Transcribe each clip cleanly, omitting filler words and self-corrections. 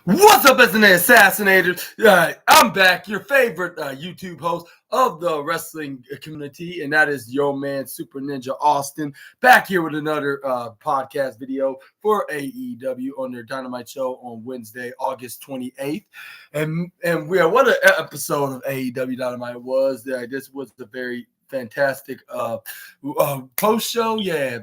What's up, SNA Assassinators? I'm back, your favorite YouTube host of the wrestling community, and that is your man, Super Ninja Austin, back here with another podcast video for AEW on their Dynamite show on Wednesday, August 28th. What an episode of AEW Dynamite was. This was a very fantastic post show. Yeah,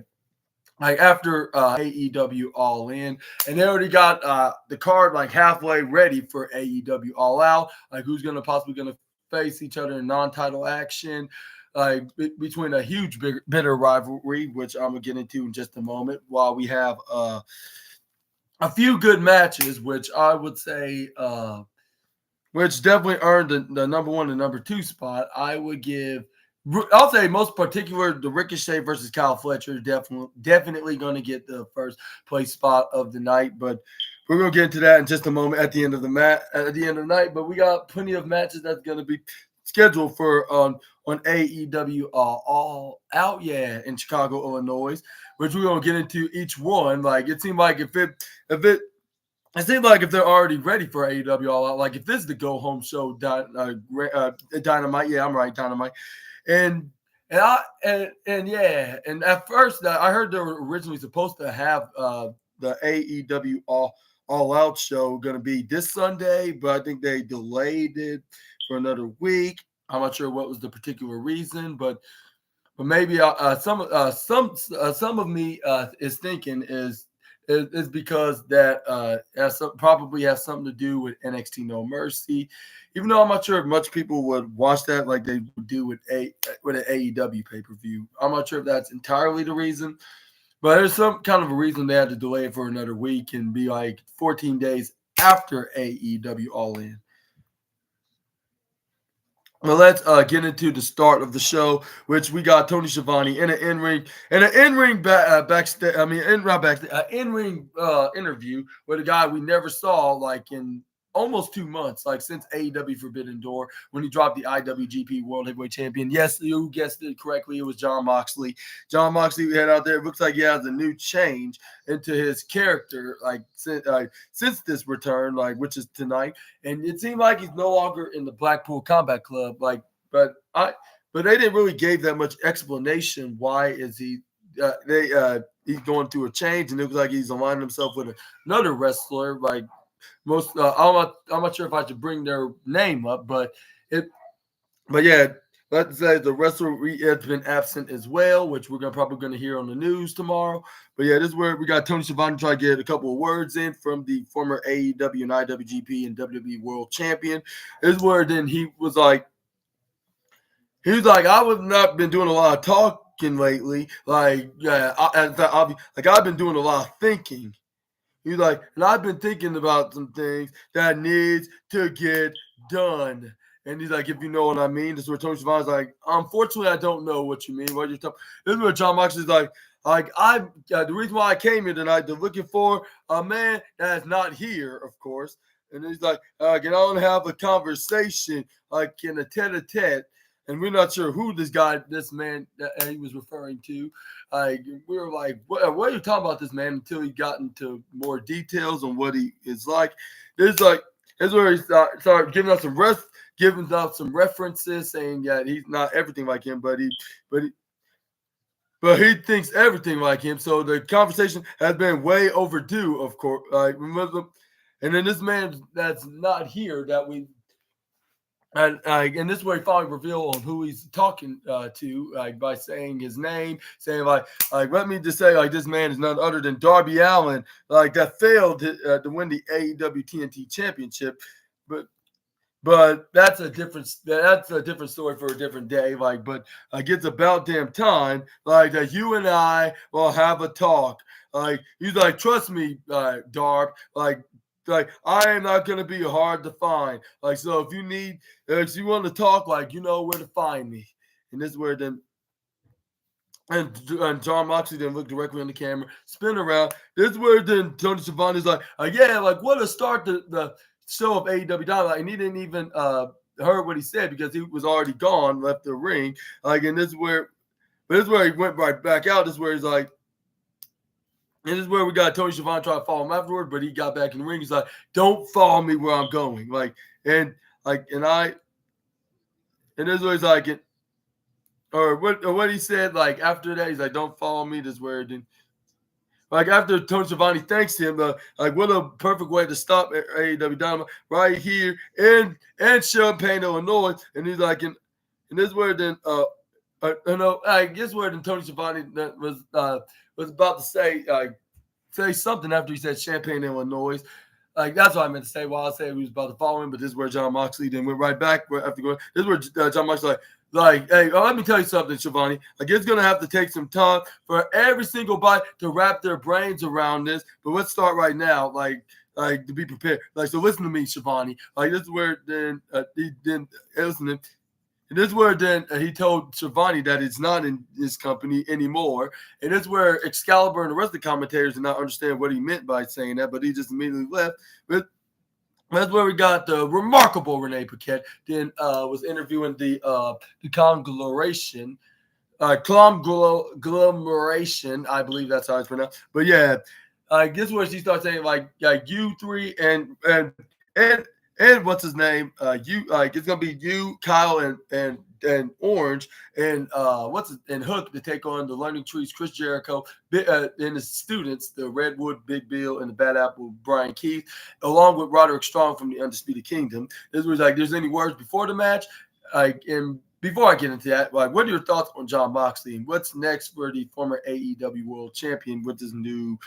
like after AEW All In, and they already got the card like halfway ready for AEW All Out. Like who's possibly gonna face each other in non-title action, like between a huge bitter rivalry, which I'm gonna get into in just a moment. While we have a few good matches, which I would say, which definitely earned the number one and number two spot. I'll say most particular, the Ricochet versus Kyle Fletcher definitely going to get the first place spot of the night. But we're going to get into that in just a moment at the end of the night. But we got plenty of matches that's going to be scheduled for on AEW All Out, in Chicago, Illinois, which we're going to get into each one. Like it seemed like if it seems like if they're already ready for AEW All Out, like if this is the go home show, Dynamite, yeah, I'm right, Dynamite. And at first I heard they were originally supposed to have the AEW All Out show going to be this Sunday, but I think they delayed it for another week. I'm not sure what was the particular reason, but maybe some of me is thinking is because that probably has something to do with NXT No Mercy. Even though I'm not sure if much people would watch that like they would do with an AEW pay-per-view. I'm not sure if that's entirely the reason, but there's some kind of a reason they had to delay it for another week and be like 14 days after AEW All In. Well, let's get into the start of the show, which we got Tony Schiavone in an in-ring backstage. I mean, in-ring interview with a guy we never saw like in almost 2 months, like since AEW Forbidden Door when he dropped the IWGP World Heavyweight Champion. Yes, you guessed it correctly. It was Jon Moxley. Jon Moxley we had out there. It looks like he has a new change into his character, like since this return, like which is tonight. And it seemed like he's no longer in the Blackpool Combat Club, but they didn't really give that much explanation. Why is he? He's going through a change, and it looks like he's aligning himself with another wrestler, like. I'm not sure if I should bring their name up, but yeah, let's say the wrestler has been absent as well, which we're probably going to hear on the news tomorrow. But yeah, this is where we got Tony Schiavone try to get a couple of words in from the former AEW and IWGP and WWE World Champion. This is where then he was like, I have not been doing a lot of talking lately. Like, I've been doing a lot of thinking. He's like, and I've been thinking about some things that needs to get done. And he's like, if you know what I mean. This is where Tony Schiavone's like, unfortunately, I don't know what you mean. What you're talking. This is where Jon Moxley's like the reason why I came here tonight, they're looking for a man that is not here, of course. And he's like, can I want to have a conversation, like in a tete-a-tete. And we're not sure who this man that he was referring to. Like we were like, what are you talking about this man? Until he got into more details on what he is like. This is where he started giving us some references, saying that he's not everything like him, but he thinks everything like him. So the conversation has been way overdue, of course. And then this man that's not here that we. And this is where he finally revealed on who he's talking to, like by saying his name, saying like let me just say, like this man is none other than Darby Allin, like that failed to win the AEW TNT Championship, but that's a different story for a different day. Like, but it's about damn time, like that you and I will have a talk. Like he's like, trust me, Darb, like I am not gonna be hard to find. Like so, if you want to talk, like you know where to find me. And this is where then, and Jon Moxley then looked directly on the camera, spin around. This is where then Tony Schiavone is like, yeah, like what a start to the show of AEW Dynamite, and he didn't even heard what he said because he was already gone, left the ring. Like, and this is where he went right back out. This is where he's like. And this is where we got Tony Schiavone try to follow him afterward, but he got back in the ring. He's like, "Don't follow me where I'm going." And this is what he's like, or what he said. Like after that, he's like, "Don't follow me." This is where it didn't. Like after Tony Schiavone thanks him, like what a perfect way to stop AEW Dynamite right here in Champaign, Illinois. And he's like, and this is where then I guess where then Tony Schiavone was about to say something after he said Champaign, Illinois. Like that's what I meant to say while I said he was about to follow him, but this is where John Moxley then went right back after going. This is where John Moxley hey, let me tell you something, Schiavone. Like it's gonna have to take some time for every single body to wrap their brains around this. But let's start right now, like to be prepared. Like so, listen to me, Schiavone. Like this is where then he then listening. And this is where then he told Schiavone that it's not in his company anymore. And this is where Excalibur and the rest of the commentators did not understand what he meant by saying that, but he just immediately left. But that's where we got the remarkable Renee Paquette. Then was interviewing the conglomeration, conglomeration. I believe that's how it's pronounced. But yeah, this is where she starts saying like you three and what's his name? You it's gonna be you, Kyle, and Orange, and and Hook to take on the Learning Trees, Chris Jericho, and his students, the Redwood, Big Bill, and the Bad Apple, Brian Keith, along with Roderick Strong from the Undisputed Kingdom. This was like, there's any words before the match, and before I get into that, like, what are your thoughts on John Moxley and what's next for the former AEW World Champion with his new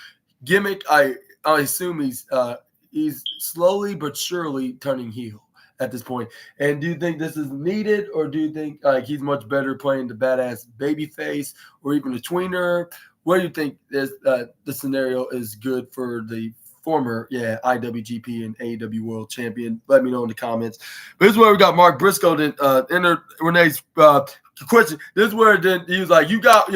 gimmick? I assume he's slowly but surely turning heel at this point. And do you think this is needed, or do you think he's much better playing the badass babyface or even a tweener? What do you think the scenario is good for the former IWGP and AEW World Champion? Let me know in the comments. But this is where we got Mark Briscoe then enter Renee's question. This is where then he was like, you got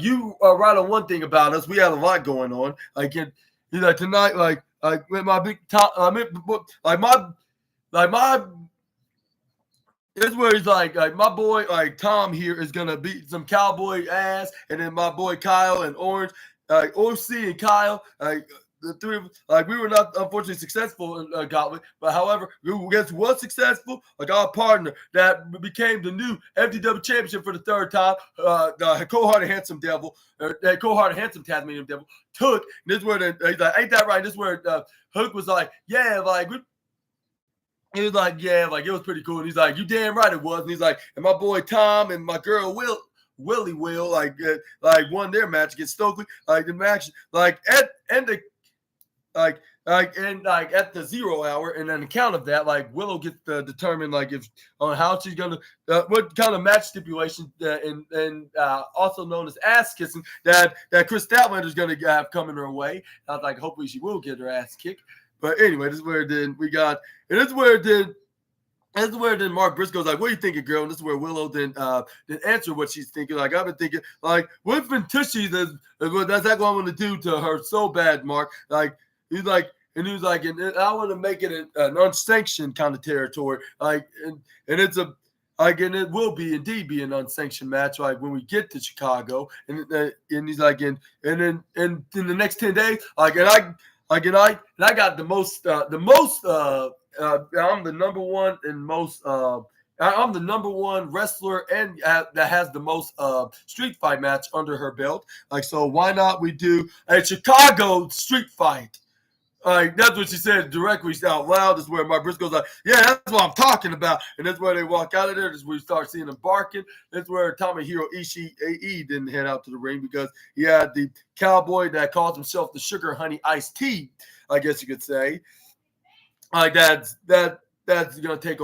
you are right on one thing about us. We had a lot going on. He's like tonight, like with my big top, this is where he's like my boy, like Tom here is gonna beat some cowboy ass, and then my boy Kyle and Orange, OC and Kyle, the three of us, we were not unfortunately successful in Gauntlet, but however, guess who was successful? Like our partner that became the new FTW championship for the third time, the cold-hearted handsome devil, that cold-hearted handsome Tasmanian devil, Hook. And this is where he's like, ain't that right? This is where Hook was like, yeah, like he was like, yeah, like it was pretty cool. And he's like, you damn right it was. And he's like, and my boy Tom and my girl Willie Will like won their match against Stokely, like the match, like at the at the 0 hour, and on account of that, like Willow gets to determine like if on how she's gonna what kind of match stipulation and also known as ass kissing that Chris Statlander is gonna have coming her way. I was like, hopefully she will get her ass kicked. But anyway, this is where then we got, and this is where then Mark Briscoe's like, what do you thinking, girl? And this is where Willow then answer what she's thinking. Like, I've been thinking, like, what if Tushy that's exactly what I want to do to her so bad, Mark. Like, he was like, and I want to make it an unsanctioned kind of territory. Like, and it's a, like, and it will indeed be an unsanctioned match. Like when we get to Chicago, and he's like, and then in the next 10 days, like, and I got the most. I'm the number one and most. I'm the number one wrestler and that has the most street fight match under her belt. Like, so why not we do a Chicago street fight? Like, that's what she said directly out loud. This is where Mark Briscoe's like, yeah, that's what I'm talking about. And that's where they walk out of there. This is where you start seeing them barking. That's where Tomohiro Ishii didn't head out to the ring because he had the cowboy that calls himself the Sugar Honey Iced Tea, I guess you could say. Like that's gonna take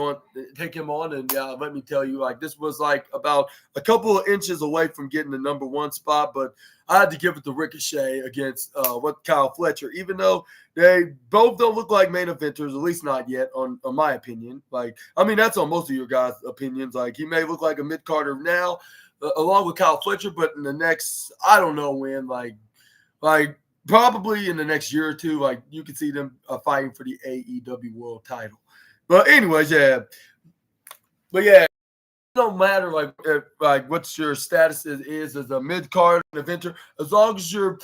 him on, and let me tell you, like this was like about a couple of inches away from getting the number one spot, but I had to give it to Ricochet against Kyle Fletcher, even though they both don't look like main eventers, at least not yet, on my opinion. Like, I mean, that's on most of your guys' opinions. Like, he may look like a mid-carder now, along with Kyle Fletcher, but in the next, I don't know when, like probably in the next year or two, like you could see them fighting for the AEW World Title. But anyways, yeah. But yeah. don't matter like what your status is as a mid card eventer, as long as you're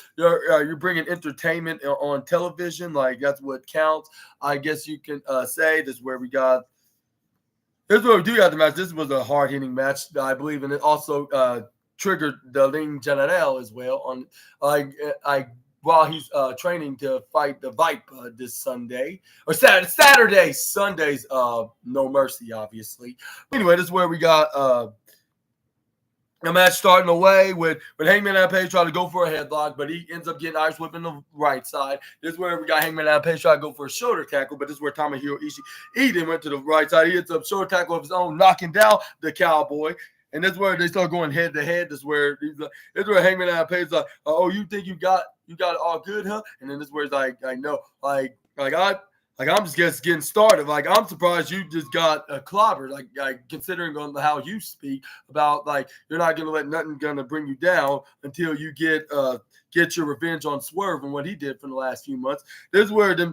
bringing entertainment on television, like that's what counts. I guess you can say this is where we got. Here's where we do got the match. This was a hard hitting match, I believe, and it also triggered the Ling General as well on I while he's training to fight the Vipe this Sunday or Saturday. Sunday's No Mercy, obviously. Anyway, this is where we got a match starting away with Hangman Adam Page trying to go for a headlock, but he ends up getting Irish whip in the right side. This is where we got Hangman Adam Page trying to go for a shoulder tackle, but this is where Tomohiro Ishii then went to the right side. He ends up shoulder tackle of his own, knocking down the Cowboy. And that's where they start going head to head. This is where Hangman Adam Page is like, oh, you think you got it all good, huh? And then this is where he's like, I know, I'm just getting started. Like, I'm surprised you just got clobbered. Like considering on how you speak about, like, you're not gonna let nothing gonna bring you down until you get your revenge on Swerve and what he did for the last few months. This is where they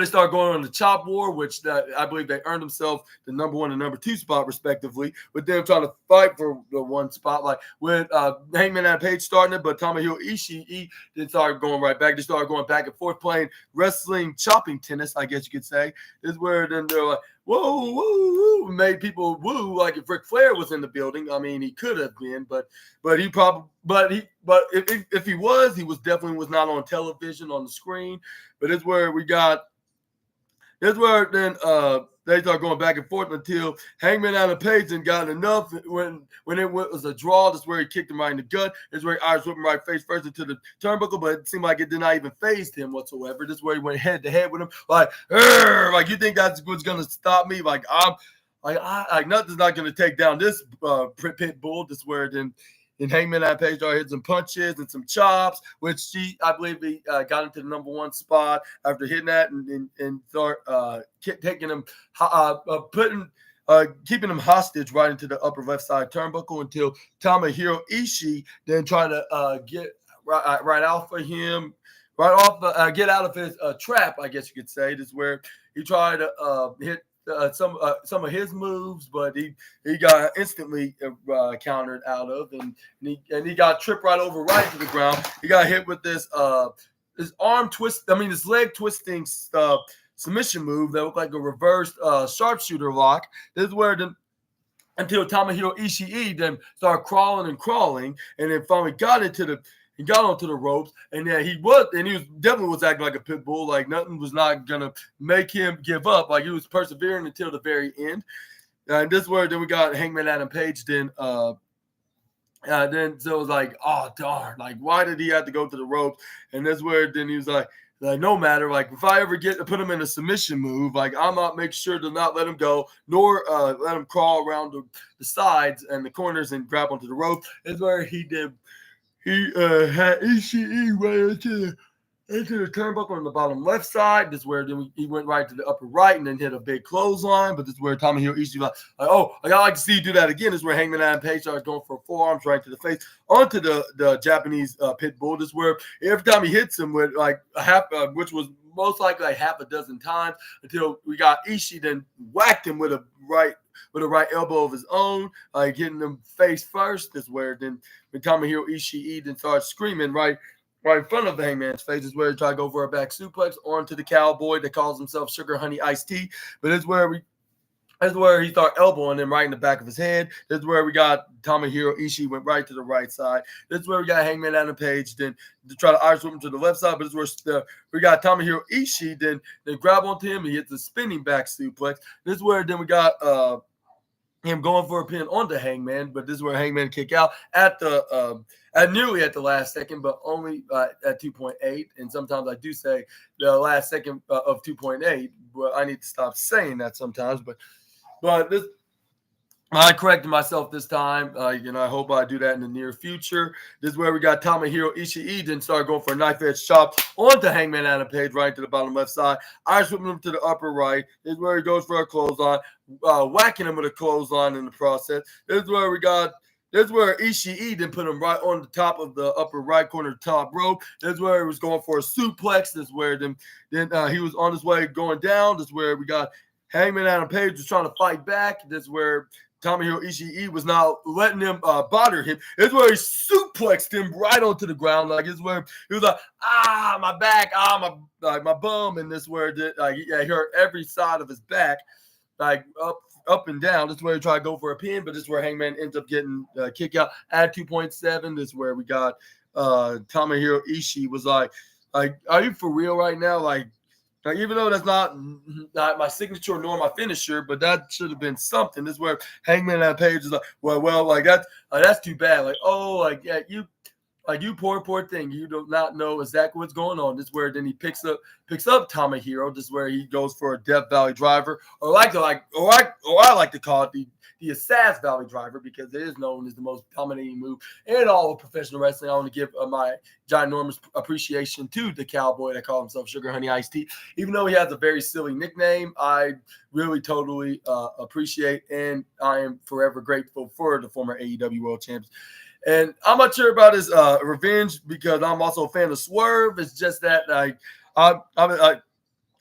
start going on the chop war, which I believe they earned themselves the number 1 and number 2 spot, respectively, with them trying to fight for the 1 spot. Like with Hangman and Page starting it, but Tomohiro Ishii did start going right back. They started going back and forth, playing wrestling chopping tennis, I guess you could say. This is where then they're like, whoa, woo, woo, made people woo like if Ric Flair was in the building. I mean, he could have been, but if he was definitely was not on television on the screen. But it's where we got. That's where then they start going back and forth until Hangman Adam Page and got enough. When it was a draw, that's where he kicked him right in the gut. That's where he Irish whipped him right face first into the turnbuckle, but it seemed like it did not even faze him whatsoever. This is where he went head to head with him, like you think that's what's gonna stop me? Like nothing's not gonna take down this pit bull. This is where then. And Hangman Adam Page started hitting some punches and some chops, which I believe he got into the number 1 spot after hitting that and start taking him, keeping him hostage right into the upper left side turnbuckle until Tomohiro Ishii then tried to get right off of him, get out of his trap, I guess you could say. This is where he tried to hit some of his moves, but he got instantly countered out of, and he got tripped right over right to the ground. He got hit with this this leg twisting submission move that looked like a reversed sharpshooter lock. This is where until Tomohiro Ishii then started crawling, and then finally he got onto the ropes, and he definitely was acting like a pit bull. Like nothing was not gonna make him give up. Like he was persevering until the very end. And this is where then we got Hangman Adam Page. Then so it was like, oh darn! Like why did he have to go to the ropes? And that's where then he was like no matter. Like if I ever get to put him in a submission move, like I'm not make sure to not let him go, nor let him crawl around the sides and the corners and grab onto the rope. Is where he did. He had Ishii right into the turnbuckle on the bottom left side. This is where then he went right to the upper right and then hit a big clothesline. But this is where Tomohiro Ishii like, oh, I gotta like to see you do that again. This is where Hangman Adam Page started going for forearms right to the face onto the Japanese pit bull. This is where every time he hits him with like a half, which was most likely like half a dozen times, until we got Ishii then whacked him with a right elbow of his own, like hitting him face first. This is where then when Tomohiro Ishii then starts screaming right in front of the Hangman's face, is where he tried to go for a back suplex onto the Cowboy that calls himself Sugar Honey Iced Tea. But it's where he started elbowing him right in the back of his head. This is where we got Tomohiro Ishii went right to the right side. This is where we got Hangman Adam Page then to try to Irish whip him to the left side. But this is where we got Tomohiro Ishii then grab onto him and he hits the spinning back suplex. This is where then we got him going for a pin onto Hangman, but this is where Hangman kick out at nearly at the last second, but only at 2.8. And sometimes I do say the last second of 2.8, but I need to stop saying that sometimes. But this, I corrected myself this time. I hope I do that in the near future. This is where we got Tomohiro Ishii then started going for a knife edge chop onto Hangman Adam Page right to the bottom left side. Irish whipping him to the upper right. This is where he goes for a clothesline, whacking him with a clothesline in the process. This is where Ishii then put him right on the top of the upper right corner top rope. This is where he was going for a suplex. This is where then he was on his way going down. This is where we got Hangman Adam Page was trying to fight back. This is where Tomohiro Ishii was not letting him bother him. It's where he suplexed him right onto the ground. Like, it's where he was like, my back, my bum. And this where he hurt every side of his back, like up and down. This is where he tried to go for a pin, but this is where Hangman ends up getting kick out at 2.7. This is where we got Tomohiro Ishii was like, are you for real right now? Like, even though that's not my signature nor my finisher, but that should have been something. This is where Hangman on Page is like, well, like that's too bad. Like, oh, like yeah, you poor thing. You do not know exactly what's going on. This is where then he picks up Tomohiro. This is where he goes for a Death Valley driver, or I like to call it the Assassin Valley driver, because it is known as the most dominating move in all of professional wrestling. I want to give my ginormous appreciation to the cowboy that called himself Sugar Honey Iced Tea. Even though he has a very silly nickname, I really totally appreciate, and I am forever grateful for the former AEW World Champions. And I'm not sure about his revenge, because I'm also a fan of Swerve. It's just that I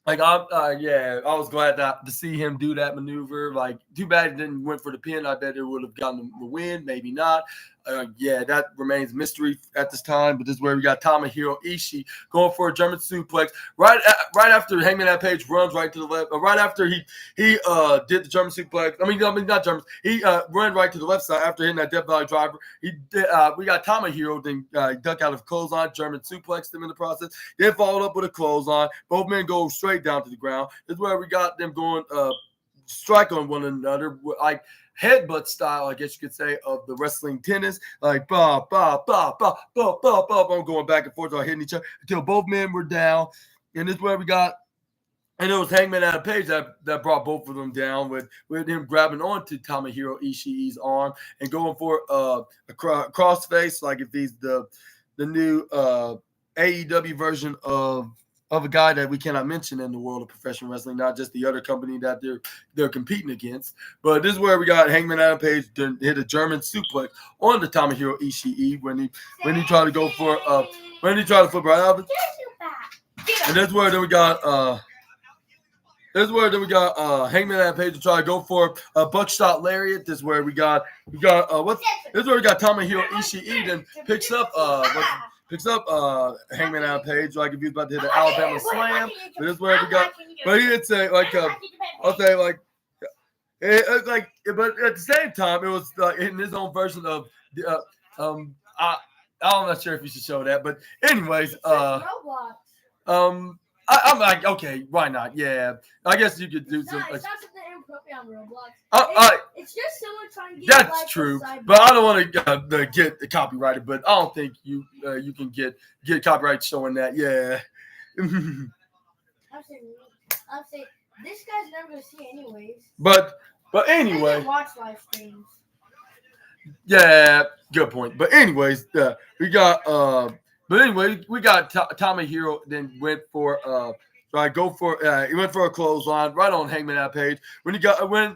was glad to see him do that maneuver. Like, too bad he didn't went for the pin. I bet it would have gotten the win, maybe not. That remains mystery at this time. But this is where we got Tomohiro Ishii going for a German suplex right after Hangman that Page runs right to the left. Right after he did the German suplex. I mean not German. He ran right to the left side after hitting that Death Valley driver. We got Tomohiro then duck out of clothesline, German suplexed him in the process. Then followed up with a clothesline. Both men go straight down to the ground. This is where we got them going strike on one another, like headbutt style, I guess you could say, of the wrestling tennis, like I'm going back and forth, like hitting each other until both men were down. And this is where we got, and it was Hangman Adam Page that brought both of them down with him grabbing onto Tomohiro Ishii's arm and going for a crossface, like if he's the new AEW version of a guy that we cannot mention in the world of professional wrestling, not just the other company that they're competing against. But this is where we got Hangman Adam Page hit a German suplex on the Tomohiro Ishii when he tried to go for flip right out of it. And this is where then we got Hangman Adam Page to try to go for a buckshot lariat. This is where we got Tomohiro Ishii then picks up Hangman Adam Page, like if he was about to hit an Alabama slam. But this is where we got, but he did say but at the same time, it was in his own version of the I'm not sure if you should show that, but anyways, I'm like, okay, why not? Yeah, I guess you could do some. It's not something inappropriate on Roblox. It's just someone trying to get. That's true, but I don't want to get the copyrighted. But I don't think you can get copyright showing that. Yeah. I'll say this guy's never gonna see anyways. But anyway. Watch live streams. Yeah, good point. But anyways, we got Tomohiro then went for he went for a clothesline right on Hangman Adam Page when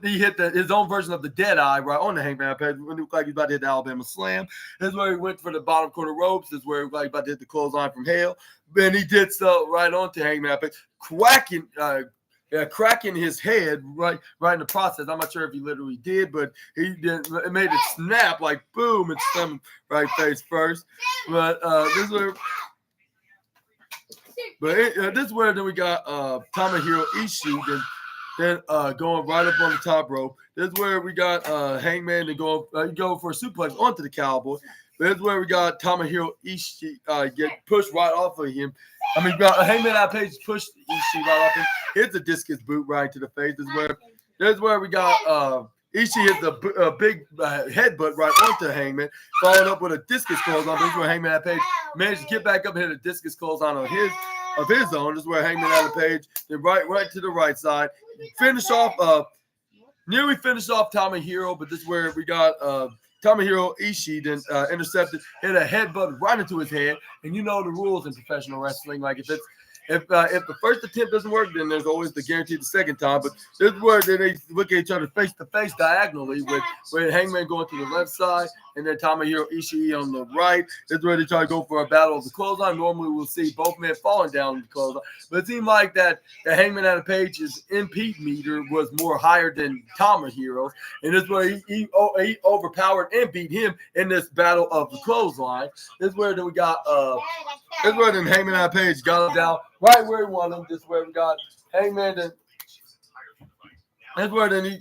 he hit his own version of the dead eye right on the Hangman Adam Page when it looked like he was about to hit the Alabama slam. This is where he went for the bottom corner ropes. This is where he was about to hit the clothesline from hell. Then he did so right onto Hangman Adam Page, cracking his head right in the process. I'm not sure if he literally did, but he did. It made it snap like boom and slam right face first. But this is where. But this is where then we got Tomohiro Ishii then going right up on the top rope. This is where we got Hangman to go for a suplex onto the Cowboy. This is where we got Tomohiro Ishii get pushed right off of him. I mean, Hangman Adam Page pushed Ishii right off him. Hits a discus boot right to the face. This is where we got Ishii hits a big headbutt right onto Hangman, followed up with a discus clothesline. This is where Hangman Adam Page managed to get back up and hit a discus clothesline of his own. This is where Hangman Adam Page then right to the right side, nearly finished off Tomohiro, but this is where we got Tomohiro Ishii then intercepted, hit a headbutt right into his head. And you know the rules in professional wrestling. Like if the first attempt doesn't work, then there's always the guarantee the second time. But this is where they look at each other face to face diagonally with Hangman going to the left side and then Tomohiro Ishii on the right. This is where they try to go for a battle of the clothesline. Normally, we'll see both men falling down the clothesline, but it seemed like that the Hangman Adam Page's impede meter was more higher than Tomohiro's, and this is where he overpowered and beat him in this battle of the clothesline. This is where then we got this is where then Hangman Adam Page got him down right where he wanted him. This is where we got Hangman. Then this is where then he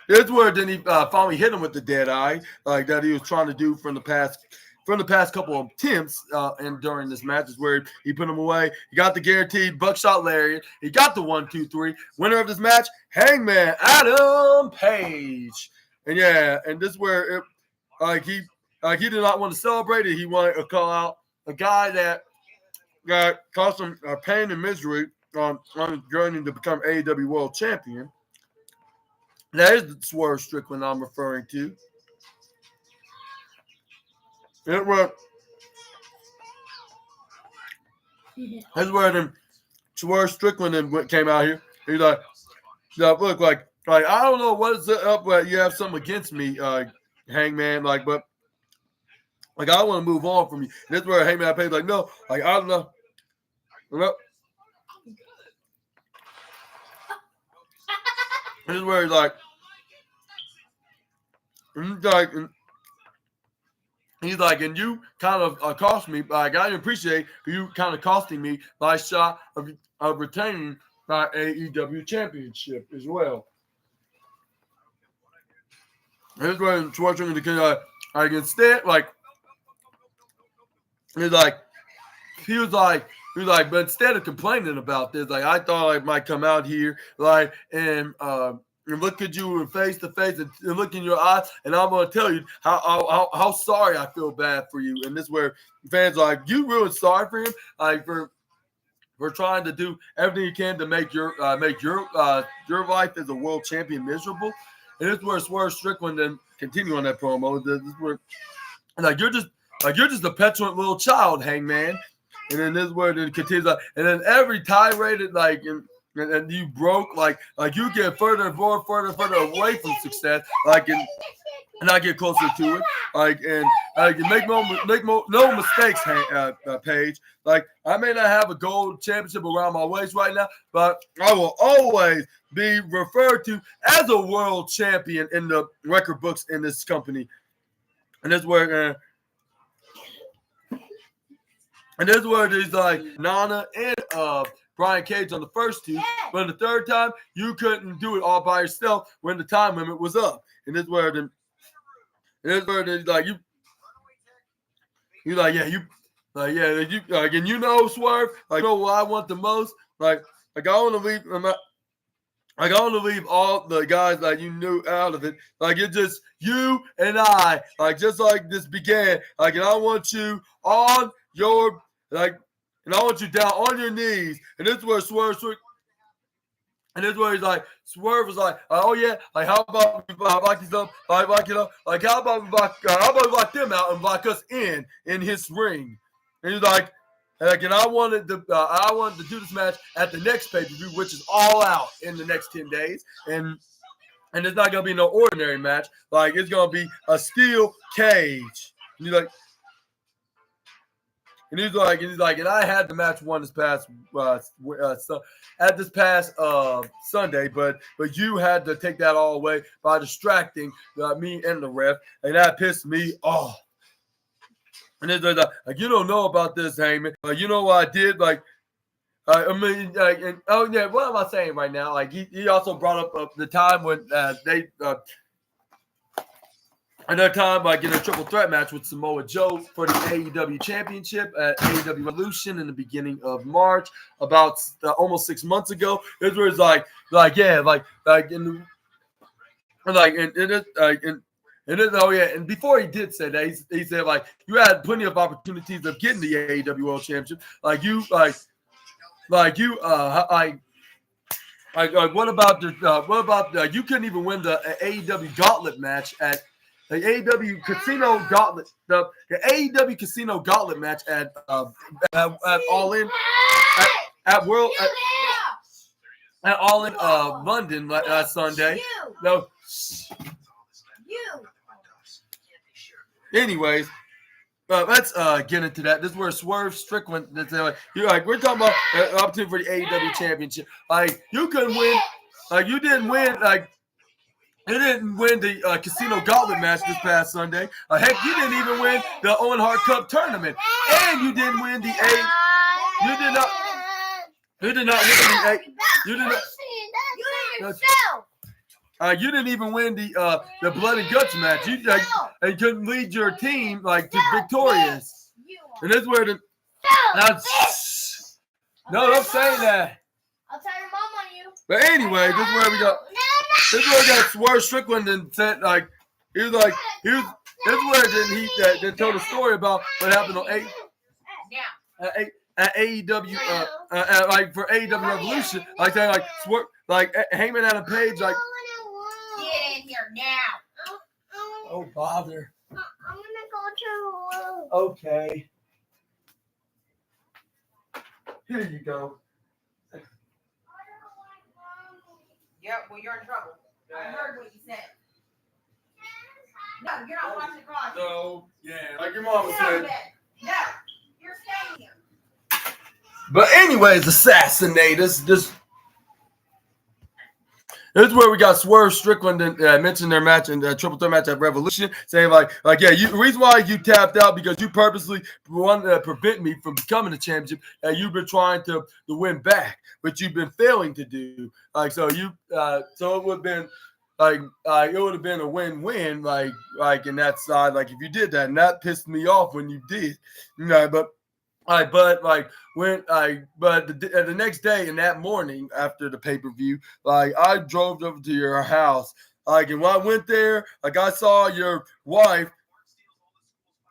This is where then he finally hit him with the dead eye, like that he was trying to do from the past couple of attempts, and during this match is where he put him away. He got the guaranteed buckshot lariat. He got the 1-2-3. Winner of this match, Hangman Adam Page. And yeah, and this is where he did not want to celebrate it. He wanted to call out a guy that caused him pain and misery on his journey to become AEW World Champion. That is the Swerve Strickland I'm referring to. That's where then Swerve Strickland then came out here. He's like, look, like I don't know what is up, but you have something against me, Hangman, but I want to move on from you. And that's where Hangman Page like, no, I don't know. This is where he's like, and you kind of cost me. I didn't appreciate you kind of costing me my shot of retaining my AEW championship as well. And this is where Schwarzenegger instead, but instead of complaining about this, I thought I might come out here, and look at you face to face and look in your eyes, and I'm going to tell you how sorry I feel bad for you. And this is where fans are like, you really sorry for him, for trying to do everything you can to make your life as a world champion miserable. And this is where Swerve Strickland then continue on that promo. This is where you're just a petulant little child, Hangman. And then this is where it continues, and then every tirade, and you broke, you get further and further away from success, and I get closer to it, and you make no mistakes, Paige. I may not have a gold championship around my waist right now, but I will always be referred to as a world champion in the record books in this company. And that's where. And this is where there's Nana and Brian Cage on the first two, but the third time you couldn't do it all by yourself when the time limit was up. And this is where and you know, Swerve, you know what I want the most, I want to leave all the guys you knew out of it. It's just you and I, just like this began. And I want you on your and I want you down on your knees. And this is where Swerve, and this is where he's Swerve is oh yeah, how about we lock these up, how about we lock them out and lock us in his ring. And he's and I wanted to do this match at the next pay-per-view, which is All Out in the next 10 days. And it's not gonna be no ordinary match. It's gonna be a steel cage. And he's and I had the match won this past Sunday, but you had to take that all away by distracting me and the ref, and that pissed me off. And it's you don't know about this, Heyman. You know what I did? What am I saying right now? He also brought up the time when they. Another time, in a triple threat match with Samoa Joe for the AEW Championship at AEW Revolution in the beginning of March, about almost 6 months ago. This was and before he did say that, he said you had plenty of opportunities of getting the AEW World Championship, you couldn't even win the AEW Gauntlet match at the AEW Casino Gauntlet, the AEW Casino Gauntlet match at All In at World at All in London last Sunday. No. Anyways, let's get into that. This is where Swerve Strickland. You're like, we're talking about opportunity for the AEW Championship. Like, you couldn't win. Like, you didn't win. Like, you didn't win the Casino Gauntlet match this past Sunday. Heck, you didn't even win the Owen Hart Cup tournament, and you didn't win the A. You did not. You did not win the A. You did not. You didn't even win the Blood and Guts match. You couldn't lead your team to victorious. And that's where the. No, don't say that. I'll tell your mom on you. But anyway, this is where we got. This is where we got Swerve Strickland and said this is where he told a story about what happened on AEW for AEW Revolution, Swerve, Heyman had a page get in here now. Oh bother. I'm gonna go to the room. Okay. Here you go. Yep, well, you're in trouble. I heard what you said. No, you're not watching the cross. No, yeah, like your mama said. No, you're staying here. But anyways, Assassinators. This is where we got Swerve Strickland and mentioned their match in the Triple Threat match at Revolution, saying the reason why you tapped out because you purposely wanted to prevent me from becoming a championship, and you've been trying to win back, but you've been failing to do. So it would have been it would have been a win-win, in that side, if you did that, and that pissed me off when you did, but. The next day and that morning after the pay-per-view, I drove over to your house, and when I went there, I saw your wife,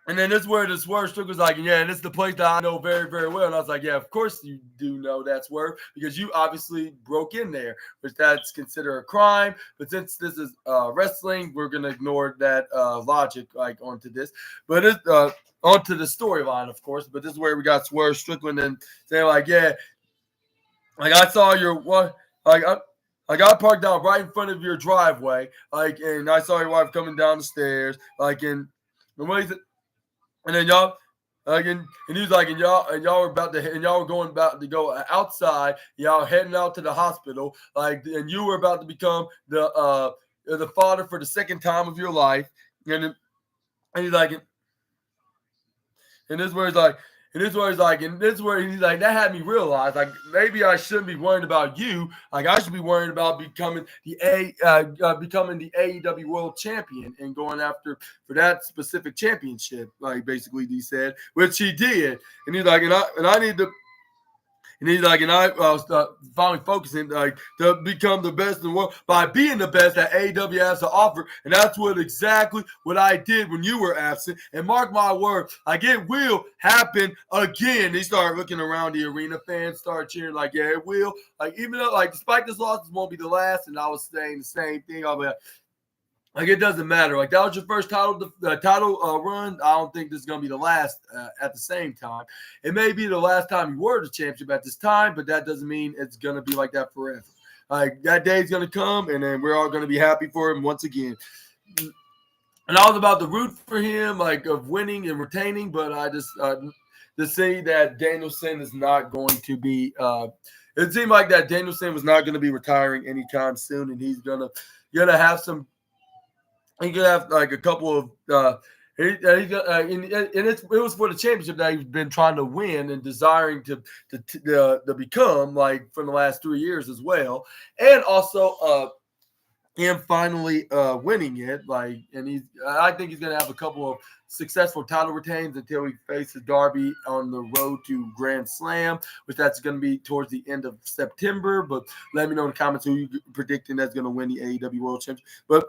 and then this is where the Swerve Strickland was yeah, this is the place that I know very, very well, and I was yeah, of course you do know that, Swerve, because you obviously broke in there, which that's considered a crime, but since this is wrestling, we're gonna ignore that logic onto this, but it's onto the storyline, of course, but this is where we got Swerve Strickland and saying yeah, I saw your what, I got parked down right in front of your driveway, and I saw your wife coming down the stairs, and what is it? And then y'all, and he was and y'all were going to go outside, y'all heading out to the hospital, and you were about to become the father for the second time of your life, and he's and this is where he's that had me realize maybe I shouldn't be worrying about you. I should be worrying about becoming the AEW World Champion and going after for that specific championship. Basically he said, which he did, and he's and I need to. And he's and I was finally focusing to become the best in the world by being the best that AEW has to offer. And that's exactly what I did when you were absent. And mark my word, it will happen again. They started looking around the arena. Fans started cheering yeah, it will. Even though despite this loss, this won't be the last. And I was saying the same thing. I'll be it doesn't matter. That was your first title run. I don't think this is going to be the last at the same time. It may be the last time you were the championship at this time, but that doesn't mean it's going to be like that forever. That day's going to come, and then we're all going to be happy for him once again. And I was about to root for him, of winning and retaining, but I just to say that Danielson is not going to be it seemed like that Danielson was not going to be retiring anytime soon, and he's going to have some. He could have a couple of it was for the championship that he's been trying to win and desiring to become for the last 3 years as well, and also him finally winning it and I think he's gonna have a couple of successful title retains until he faces Darby on the road to Grand Slam, which that's going to be towards the end of September. But let me know in the comments who you predicting that's going to win the AEW World Championship. But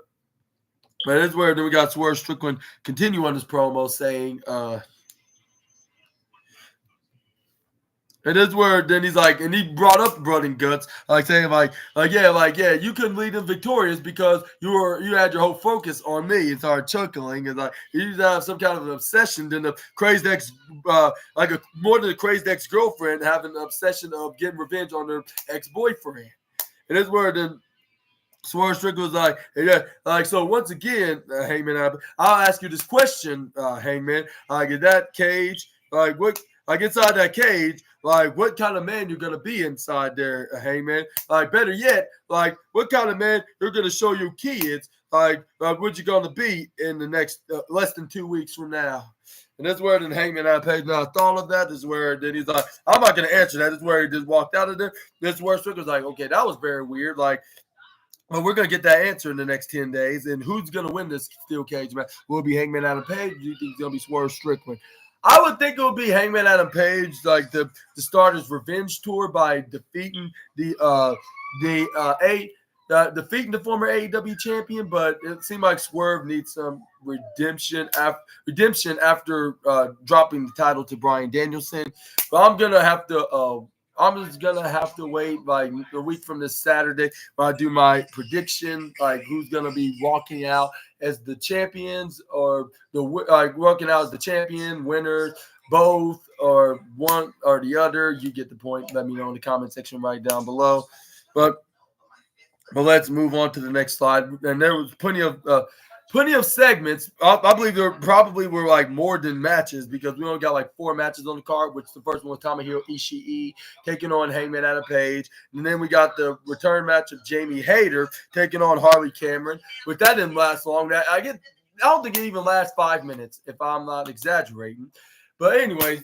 this is where then we got Swerve Strickland continue on his promo saying, and this is where then he's and he brought up Blood and Guts, saying yeah, you couldn't lead them victorious because you had your whole focus on me, and started chuckling, and you used to have some kind of an obsession than the crazed ex, more than a crazed ex-girlfriend having an obsession of getting revenge on their ex-boyfriend. And this is where then Swerve Strickland was like, hey, yeah, like, so once again, Hangman, I'll ask you this question, Hangman. Like, in that cage, like, what, like, inside that cage, like, what kind of man you're going to be inside there, Hangman? Like, better yet, like, what kind of man you're going to show your kids, like what you going to be in the next less than 2 weeks from now? And that's where then Hangman Adam Page now thought of that. This is where then he's like, I'm not going to answer that. This is where he just walked out of there. This is where Strickland's like, okay, that was very weird. Like, well, we're going to get that answer in the next 10 days. And who's going to win this steel cage match? Will it be Hangman Adam Page? Do you think it's going to be Swerve Strickland? I would think it would be Hangman Adam Page, like to start his revenge tour by defeating defeating the former AEW champion. But it seemed like Swerve needs some redemption after dropping the title to Bryan Danielson. But I'm just gonna have to wait like a week from this Saturday when I do my prediction, like who's gonna be walking out as the champions or walking out as the champion, winners, both or one or the other. You get the point. Let me know in the comment section right down below. But let's move on to the next slide. And there was plenty of segments. I believe there probably were like more than matches because we only got like 4 matches on the card, which the first one was Tomohiro Ishii taking on Hangman Adam Page. And then we got the return match of Jamie Hayter taking on Harley Cameron, but that didn't last long. I don't think it even lasts 5 minutes if I'm not exaggerating. But anyway,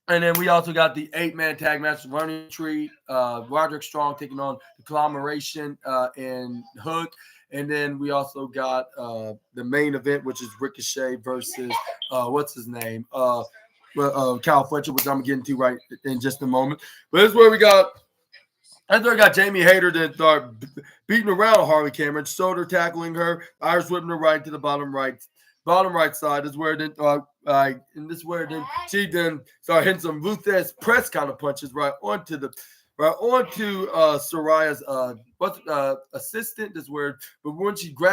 and then we also got the 8-man tag match, Learning Tree, Roderick Strong taking on the Conglomeration and Hook. And then we also got the main event, which is Ricochet versus what's his name? Kyle Fletcher, which I'm getting to right in just a moment. But this is where we got Jamie Hayter that start beating around Harley Cameron, shoulder tackling her, Irish whipping her right to the bottom right side. Is where then and this is where then she then started hitting some Luthez press kind of punches right onto Soraya's assistant. This is where, but when she grabbed